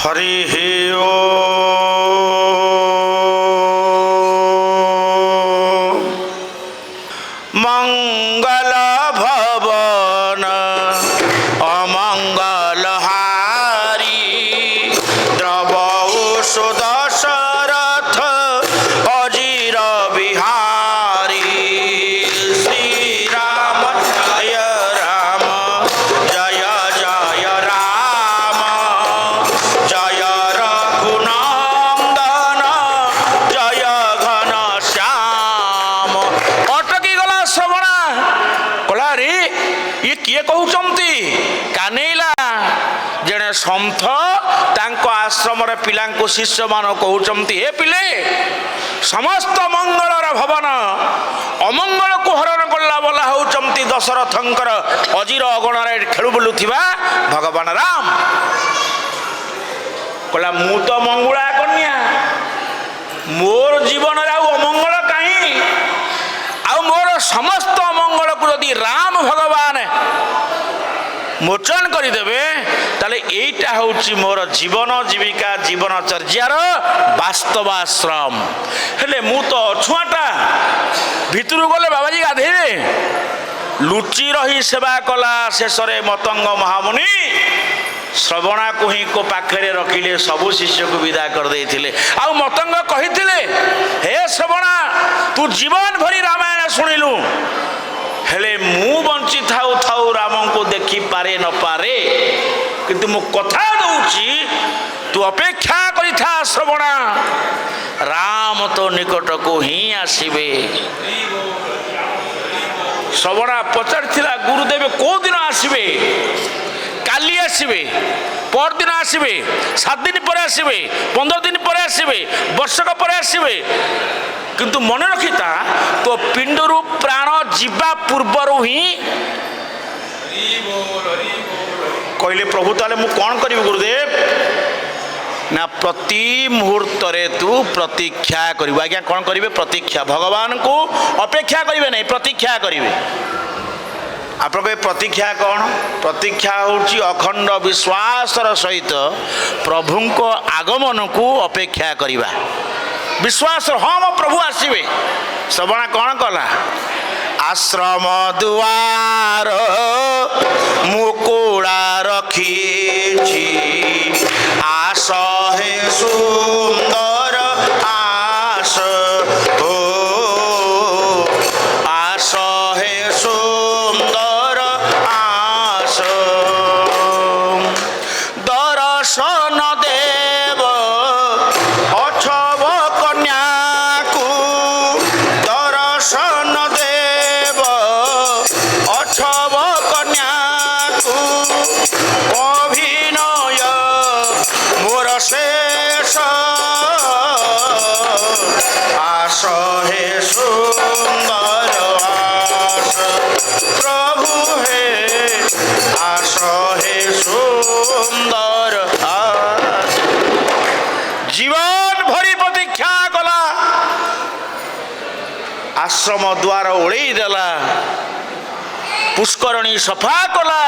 हरि ओ मंगल भवन अमंगल हारी द्रवौषध शरथ अजीर बिहारी श्री राम जय राम जय जय राम जय रघुनंदन जय घन श्याम। अटकी गला श्रवणा कला रे ये किए कहउचंती कानेला जड़े सन्थ तांको आश्रम पिला शिष्य मान कहउचंती हे पिले समस्त मंगलर भवन अमंगल को हरण कला बोला होउचंती दशरथंकर अजीर अगणरे खेलु बुलुथिबा भगवान राम कला मु तो मंगुला कन्या मोर जीवन अमंगल कहीं आ मोर समस्त अमंगल को यदि राम भगवान मोचन करदेवे ताले एटा होची मोर जीवन जीविका जीवनचर्यार वास्तवाश्रम हेले मु तो छुआटा भितर गले बाबाजी गाधे लुचि रही सेवा कला शेषरे मतंग महामुनि श्रवणा को ही को पाखरे रखिले सबु शिष्य को विदा कर देथिले आ मतंग कहिथिले हे श्रवणा तू जीवन भरी रामायण सुनिलु हेले मु बंची थाउ थाउ राम को देखी पारे न पारे किंतु मु कथा दउची तू अपेक्षा करि था श्रवणा राम तो निकट को ही आसीबे। श्रवणा पचारथिला गुरुदेव को दिन आसीबे काली आसीबे पर दिन आसीबे 7 दिन पर आसीबे 15 दिन पर आसीबे वर्षक पर आसीबे किंतु मन रखिता तो पिंडरू प्राण जीवा पूर्वर ही कहले प्रभु ताले मु कौन करी गुरुदेव ना प्रति मुहूर्त रे तू प्रतीक्षा करिबो आज्ञा कौन करिवे प्रतीक्षा भगवान को अपेक्षा करिवे नहीं प्रतीक्षा करिवे आप प्रतीक्षा कौन प्रतीक्षा होची अखंड विश्वास सहित प्रभु को आगमन को अपेक्षा करिबा विश्वास हाँ मो प्रभु आसवे श्रवणा कौन कला आश्रम दुआर मुकुड़ा रखी आस हे सुंदर आस हो आस हे सुंदर आस दर्शन देव अछव कन्या को दर्शन देव अछव कन्या को अभिनय मोर शेष आस हे सुंदर आस प्रभु हे आस हे सुंदर आस जीवन भरी प्रतीक्षा कला आश्रम द्वार ओढ़ी देला पुष्करणी सफा कला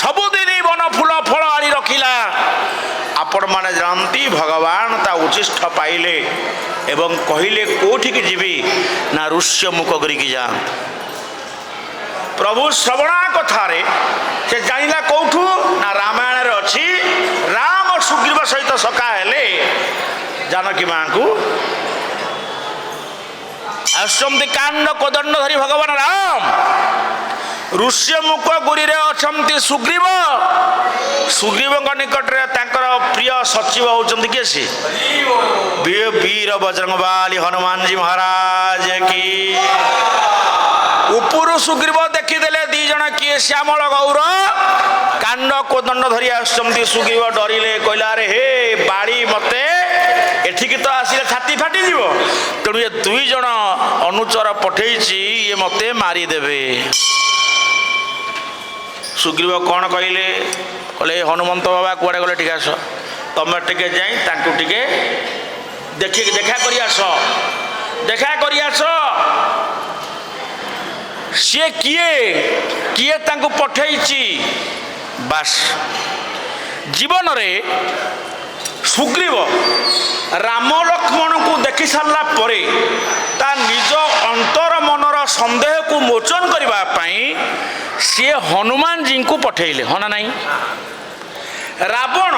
सबुदिन वन फूल फल आनी रखिला आपण माने जानती भगवान ता उचिष्ठ पाइले एवं कहिले कोठी की जीवी ना ऋष्य मुख करिकी जा प्रभु श्रवणा कथारे से जानिला कौठू ना रामायण रे अछि राम सुग्रीव सहित सखा हेले जानकी मां को आश्रम कांड कोदंड धरी भगवान राम ऋष्य मुख गुरी रे अछंती सुग्रीव सुग्रीव निकट रे तांकर प्रिय सचिव होचंती के सी वीर बजरंगबाली हनुमान जी महाराज की उपरु सुग्रीव देखीदेले दी जन किए श्यामल गौर कांड कोदंड धरी आसुचंती सुग्रीव डरिले कहला रे हे बाड़ी मते एठिक तो आसिले छाती फाटी जीव तेणु ये 2 जन अनुचर पठेइची ये मते मारी देबे। सुग्रीव कौन कहले कहले हनुमंत बाबा कुआडे गले ठीक आस तमे टिके जाई तांकु टिके देखा करी आस सी किए तांकु पठेइची बास जीवन रे ସୁଗ୍ରୀବ ରାମ ଲକ୍ଷ୍ମଣଙ୍କୁ ଦେଖି ସାରିଲା ପରେ ତା ନିଜ ଅନ୍ତର ମନର ସନ୍ଦେହକୁ ମୋଚନ କରିବା ପାଇଁ ସିଏ ହନୁମାନଜୀଙ୍କୁ ପଠେଇଲେ, ହଁ ନା ନାହିଁ? ରାବଣ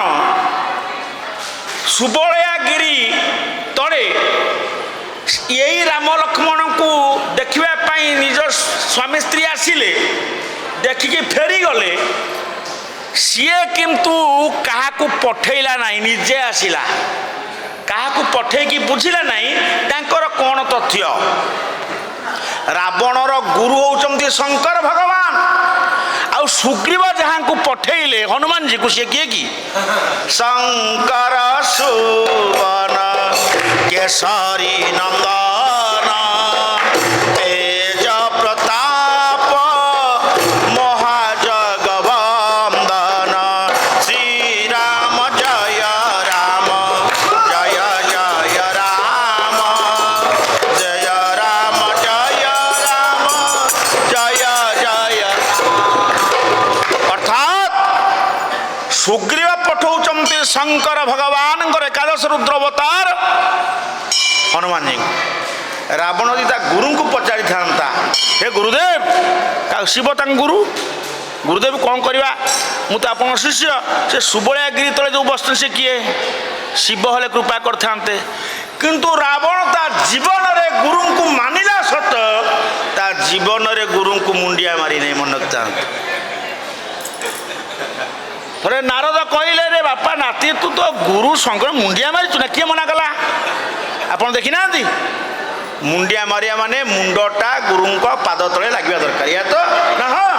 ସୁବଳୟାଗିରି ତଳେ ଏଇ ରାମ ଲକ୍ଷ୍ମଣଙ୍କୁ ଦେଖିବା ପାଇଁ ନିଜ ସ୍ୱାମୀ ସ୍ତ୍ରୀ ଆସିଲେ, ଦେଖିକି ଫେରିଗଲେ। ସିଏ କିନ୍ତୁ କାହାକୁ ପଠେଇଲା ନାହିଁ, ନିଜେ ଆସିଲା। କାହାକୁ ପଠେଇକି ବୁଝିଲା ନାହିଁ ତାଙ୍କର କ'ଣ ତଥ୍ୟ। ରାବଣର ଗୁରୁ ହେଉଛନ୍ତି ଶଙ୍କର ଭଗବାନ, ଆଉ ସୁଗ୍ରୀବ ଯାହାଙ୍କୁ ପଠେଇଲେ ହନୁମାନଜୀକୁ, ସିଏ କିଏ କି? ଶଙ୍କର ସୁବନ କେଶରୀ ନନ୍ଦନ ତେଜ ପ୍ରତାପ ମହାଜଗବନ୍ଦନ ଶ୍ରୀରାମ ଜୟ ରାମ ଜୟ ଜୟ ରାମ ଜୟ ରାମ ଜୟ ରାମ ଜୟ ଜୟ। ଅର୍ଥାତ୍ ସୁଗ୍ରୀବ ପଠଉଛନ୍ତି ଶଙ୍କର ଭଗବାନଙ୍କର ଏକାଦଶ ରୁଦ୍ର ଅବତାର ହନୁମାନଜୀଙ୍କୁ। ରାବଣ ଯଦି ତା ଗୁରୁଙ୍କୁ ପଚାରିଥାନ୍ତା, ହେ ଗୁରୁଦେବ, ଶିବ ତାଙ୍କ ଗୁରୁ, ଗୁରୁଦେବ କ'ଣ କରିବା, ମୁଁ ତ ଆପଣଙ୍କ ଶିଷ୍ୟ, ସେ ସୁବଳୟାଗିରି ତଳେ ଯେଉଁ ବସିଛନ୍ତି ସେ କିଏ? ଶିବ ହେଲେ କୃପା କରିଥାନ୍ତେ। କିନ୍ତୁ ରାବଣ ତା ଜୀବନରେ ଗୁରୁଙ୍କୁ ମାନିଲା ସତ, ତା ଜୀବନରେ ଗୁରୁଙ୍କୁ ମୁଣ୍ଡିଆ ମାରି ନାହିଁ, ମନେ ରଖିଥାନ୍ତେ। ଥରେ ନାରଦ କହିଲେ, ରେ ବାପା ନାତି, ତୁ ତ ଗୁରୁ ଶଙ୍କର ମୁଣ୍ଡିଆ ମାରିଛୁ ନା? କିଏ ମନା କଲା? ଆପଣ ଦେଖିନାହାନ୍ତି? ମୁଣ୍ଡିଆ ମାରିବା ମାନେ ମୁଣ୍ଡଟା ଗୁରୁଙ୍କ ପାଦ ତଳେ ଲାଗିବା ଦରକାର, ଏହା ତ ନା? ହଁ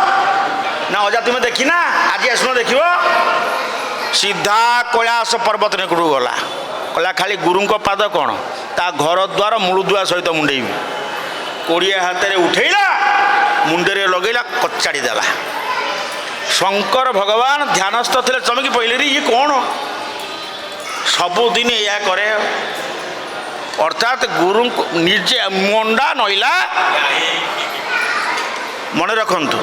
ନା ଅଜା, ତୁମେ ଦେଖିନା? ଆଜି ଆସୁନ ଦେଖିବ। ସିଧା କୈଳାସ ପର୍ବତ ନିକଟକୁ ଗଲା, କହିଲା ଖାଲି ଗୁରୁଙ୍କ ପାଦ କ'ଣ, ତା ଘର ଦ୍ୱାର ମୂଳଦୁଆ ସହିତ ମୁଣ୍ଡେଇବି। କୋଡ଼ିଆ ହାତରେ ଉଠେଇଲା, ମୁଣ୍ଡରେ ଲଗେଇଲା, କଚାଡ଼ି ଦେଲା। ଶଙ୍କର ଭଗବାନ ଧ୍ୟାନସ୍ଥ ଥିଲେ, ଚମକି ପଇଲେ, ରେ ଇଏ କ'ଣ ସବୁଦିନ ଏଇଆ କରେ। ଅର୍ଥାତ୍ ଗୁରୁଙ୍କୁ ନିଜେ ମଣ୍ଡା ନଇଲା। ମନେ ରଖନ୍ତୁ,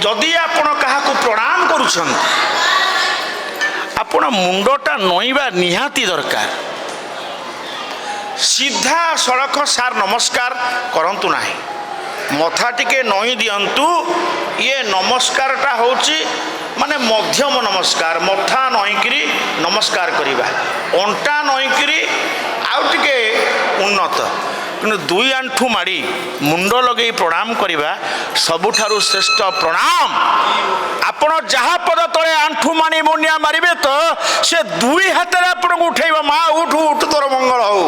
ଯଦି ଆପଣ କାହାକୁ ପ୍ରଣାମ କରୁଛନ୍ତି, ଆପଣ ମୁଣ୍ଡଟା ନଇଁବା ନିହାତି ଦରକାର। ସିଧା ସଳଖ ସାର୍ ନମସ୍କାର କରନ୍ତୁ ନାହିଁ, ମଥା ଟିକେ ନଇଁ ଦିଅନ୍ତୁ। ଇଏ ନମସ୍କାରଟା ହେଉଛି ମାନେ ମଧ୍ୟମ ନମସ୍କାର, ମଥା ନଇଁକିରି ନମସ୍କାର କରିବା, ଅଣ୍ଟା ନଇଁକିରି ଆଉ ଟିକେ ଉନ୍ନତ। କିନ୍ତୁ ଦୁଇ ଆଣ୍ଠୁ ମାଡ଼ି ମୁଣ୍ଡ ଲଗେଇ ପ୍ରଣାମ କରିବା ସବୁଠାରୁ ଶ୍ରେଷ୍ଠ ପ୍ରଣାମ। ଆପଣ ଯାହା ପଦ ତଳେ ଆଣ୍ଠୁ ମାଣି ମୁଣ୍ଡିଆ ମାରିବେ ତ ସେ ଦୁଇ ହାତରେ ଆପଣଙ୍କୁ ଉଠେଇବ, ମା ଉଠୁ ଉଠୁ ତୋର ମଙ୍ଗଳ ହଉ।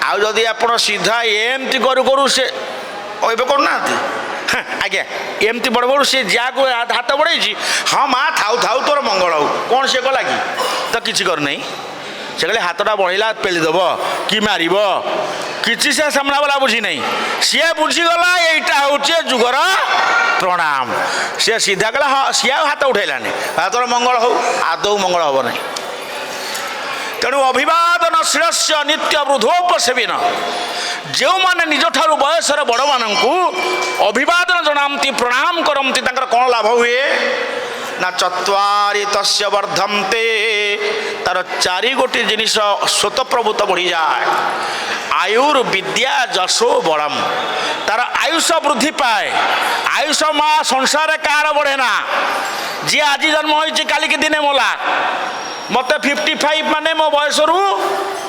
ଆଉ ଯଦି ଆପଣ ସିଧା ଏମିତି କରୁ କରୁ, ସେ ଏବେ କରୁନାହାନ୍ତି, ଆଜ୍ଞା ଏମିତି ବଡ଼ ବଡ଼, ସେ ଯାହାକୁ ହାତ ବଢ଼େଇଛି, ହଁ ମା ଥାଉ ଥାଉ ତୋର ମଙ୍ଗଳ ହଉ। କ'ଣ ସେ କଲା କି? ତ କିଛି କରୁନାହିଁ। ସେ କହିଲେ ହାତଟା ବଢ଼େଇଲା, ପେଳିଦେବ କି ମାରିବ, କିଛି ସେ ସାମ୍ନାବାଲା ବୁଝି ନାହିଁ। ସିଏ ବୁଝିଗଲା ଏଇଟା ହେଉଛି ଯୁଗର ପ୍ରଣାମ। ସିଏ ସିଧା କଲା, ହଁ, ସିଏ ଆଉ ହାତ ଉଠେଇଲାନି, ହାତର ମଙ୍ଗଳ ହଉ, ଆଦୌ ମଙ୍ଗଳ ହେବ ନାହିଁ। ତେଣୁ ଅଭିବାଦନ ଶିରସ୍ୟ ନିତ୍ୟ ବୃଦ୍ଧୋପସେବିନ, ଯେଉଁମାନେ ନିଜଠାରୁ ବୟସର ବଡ଼ମାନଙ୍କୁ ଅଭିବାଦନ ଜଣାନ୍ତି, ପ୍ରଣାମ କରନ୍ତି, ତାଙ୍କର କ'ଣ ଲାଭ ହୁଏ ନା? ଚତ୍ୱାରି ତସ୍ୟ ବର୍ଦ୍ଧନ୍ତେ, ତାର ଚାରି ଗୋଟି ଜିନିଷ ସ୍ୱତଃପ୍ରଭୂତ ବଢ଼ିଯାଏ। ଆୟୁର୍ ବିଦ୍ୟା ଯଶୋ ବଳମ୍, ତାର ଆୟୁଷ ବୃଦ୍ଧି ପାଏ। ଆୟୁଷ ମା ସଂସାରରେ କାହାର ବଢ଼େ ନା? ଯିଏ ଆଜି ଜନ୍ମ ହୋଇଛି କାଲିକି ଦିନେ ମଲା। ମୋତେ 55 ମାନେ ମୋ ବୟସରୁ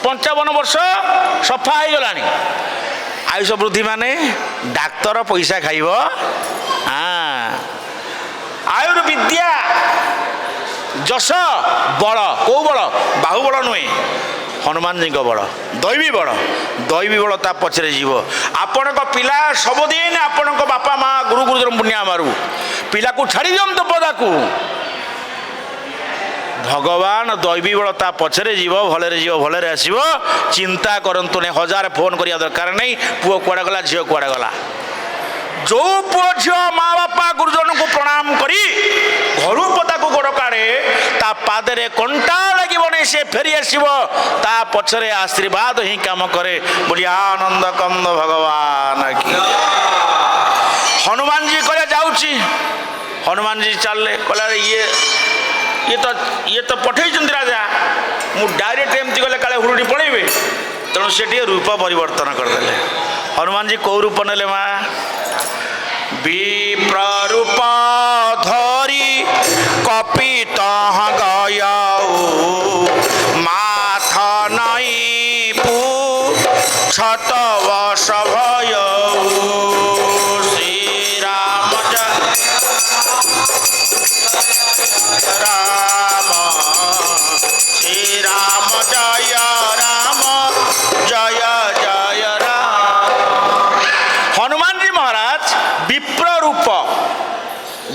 55 ବର୍ଷ ସଫା ହେଇଗଲାଣି। ଆୟୁଷ ବୃଦ୍ଧି ମାନେ ଡାକ୍ତର ପଇସା ଖାଇବ। ଆୟୁର୍ବିଦ୍ୟା ଯଶ ବଳ, କେଉଁ ବଳ? ବାହୁବଳ ନୁହେଁ, ହନୁମାନଜୀଙ୍କ ବଳ, ଦୈବୀ ବଳ। ଦୈବୀ ବଳ ତା ପଛରେ ଯିବ। ଆପଣଙ୍କ ପିଲା ସବୁଦିନ ଆପଣଙ୍କ ବାପା ମା ଗୁରୁ ଗୁରୁଜନ ପୁଣ୍ୟା ମାରୁ, ପିଲାକୁ ଛାଡ଼ି ଦିଅନ୍ତୁ ପଦାକୁ। ଭଗବାନ ଦୈବୀ ବଳ ତା ପଛରେ ଯିବ, ଭଲରେ ଯିବ, ଭଲରେ ଆସିବ। ଚିନ୍ତା କରନ୍ତୁ ନାହିଁ, 1000 ଫୋନ୍ କରିବା ଦରକାର ନାହିଁ, ପୁଅ କୁଆଡ଼େ ଗଲା, ଝିଅ କୁଆଡ଼େ ଗଲା। ଯେଉଁ ପୁଅ ଝିଅ ମା ବାପା ଗୁରୁଜନଙ୍କୁ ପ୍ରଣାମ କରି ଘରୁ ପଦାକୁ ଗୋଡ଼ କାଢ଼େ, ତା ପାଦରେ କଣ୍ଟା ଲାଗିବନି, ସେ ଫେରି ଆସିବ। ତା ପଛରେ ଆଶୀର୍ବାଦ ହିଁ କାମ କରେ। ବୋଲି ଆନନ୍ଦ କନ୍ଦ ଭଗବାନ କି। ହନୁମାନଜୀ କହିଲେ ଯାଉଛି। ହନୁମାନଜୀ ଚାଲିଲେ, କହିଲା ये तो पठे राजा मु डायरेक्ट एमती गले काले हुरुड़ी पड़े तेणु से रूप परिवर्तन करदे। हनुमान जी कौ रूप नेले माँ विप्र रूप धरी कपित गयाऊ माथ नई पूछत वश भयऊ श्री राम राम श्री राम जय राम जय जय राम। हनुमान जी महाराज विप्र रूप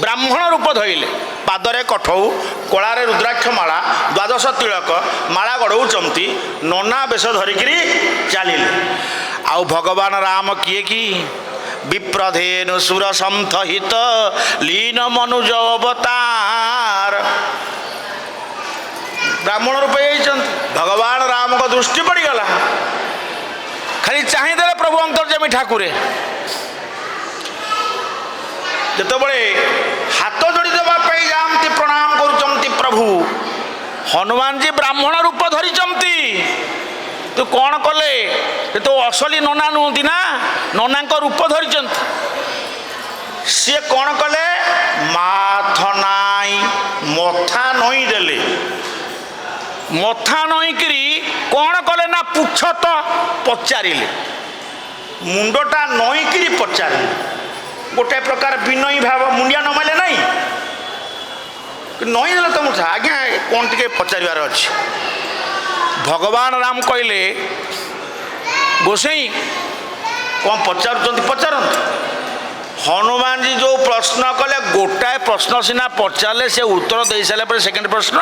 ब्राह्मण रूप धरले पादरे कठौ कलारे रुद्राक्ष माला द्वादश तिलक माला गढ़ौचंती नना बेश धरिकी चलिले। आउ भगवान राम किए कि विप्रधेनु सुर संहित लीन मनुज अवतार ब्राह्मण रूप भगवान राम को दृष्टि पड़गला खाली चाहिए प्रभु अंतर्जामी ठाकुरे जितेबले हाथ जोड़ी देवाई जाती प्रणाम करुँच प्रभु हनुमान जी ब्राह्मण रूप धरी तू कौन कले तो असली नना नुहति ना नना रूप धरी सी कौन कले माथ नाई मथा नई देले मथा नईकरी कौन कले ना पुछत पचारे मुंडटा नईकरी पचारे गोटे प्रकार विनयी भाव मुंडिया नमाइले नहीं नई देले तुम आज्ञा कौन टे पचार अच्छे भगवान राम कहले गोसाई कौन पचारुंट पचारत हनुमान जी जो प्रश्न कले गोटाए प्रश्न सीना पचारे से उत्तर दे सारे पर सेकेंड प्रश्न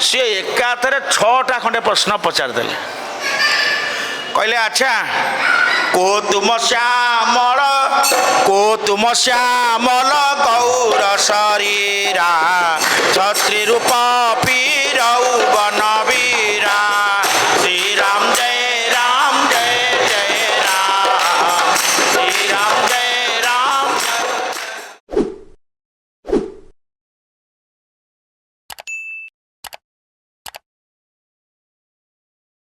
सी एकाथरे 6टा खंडे प्रश्न पचारदे कहले अच्छा को तुम श्यामल गौर शरीरा छत्री रूप पीरऊ बना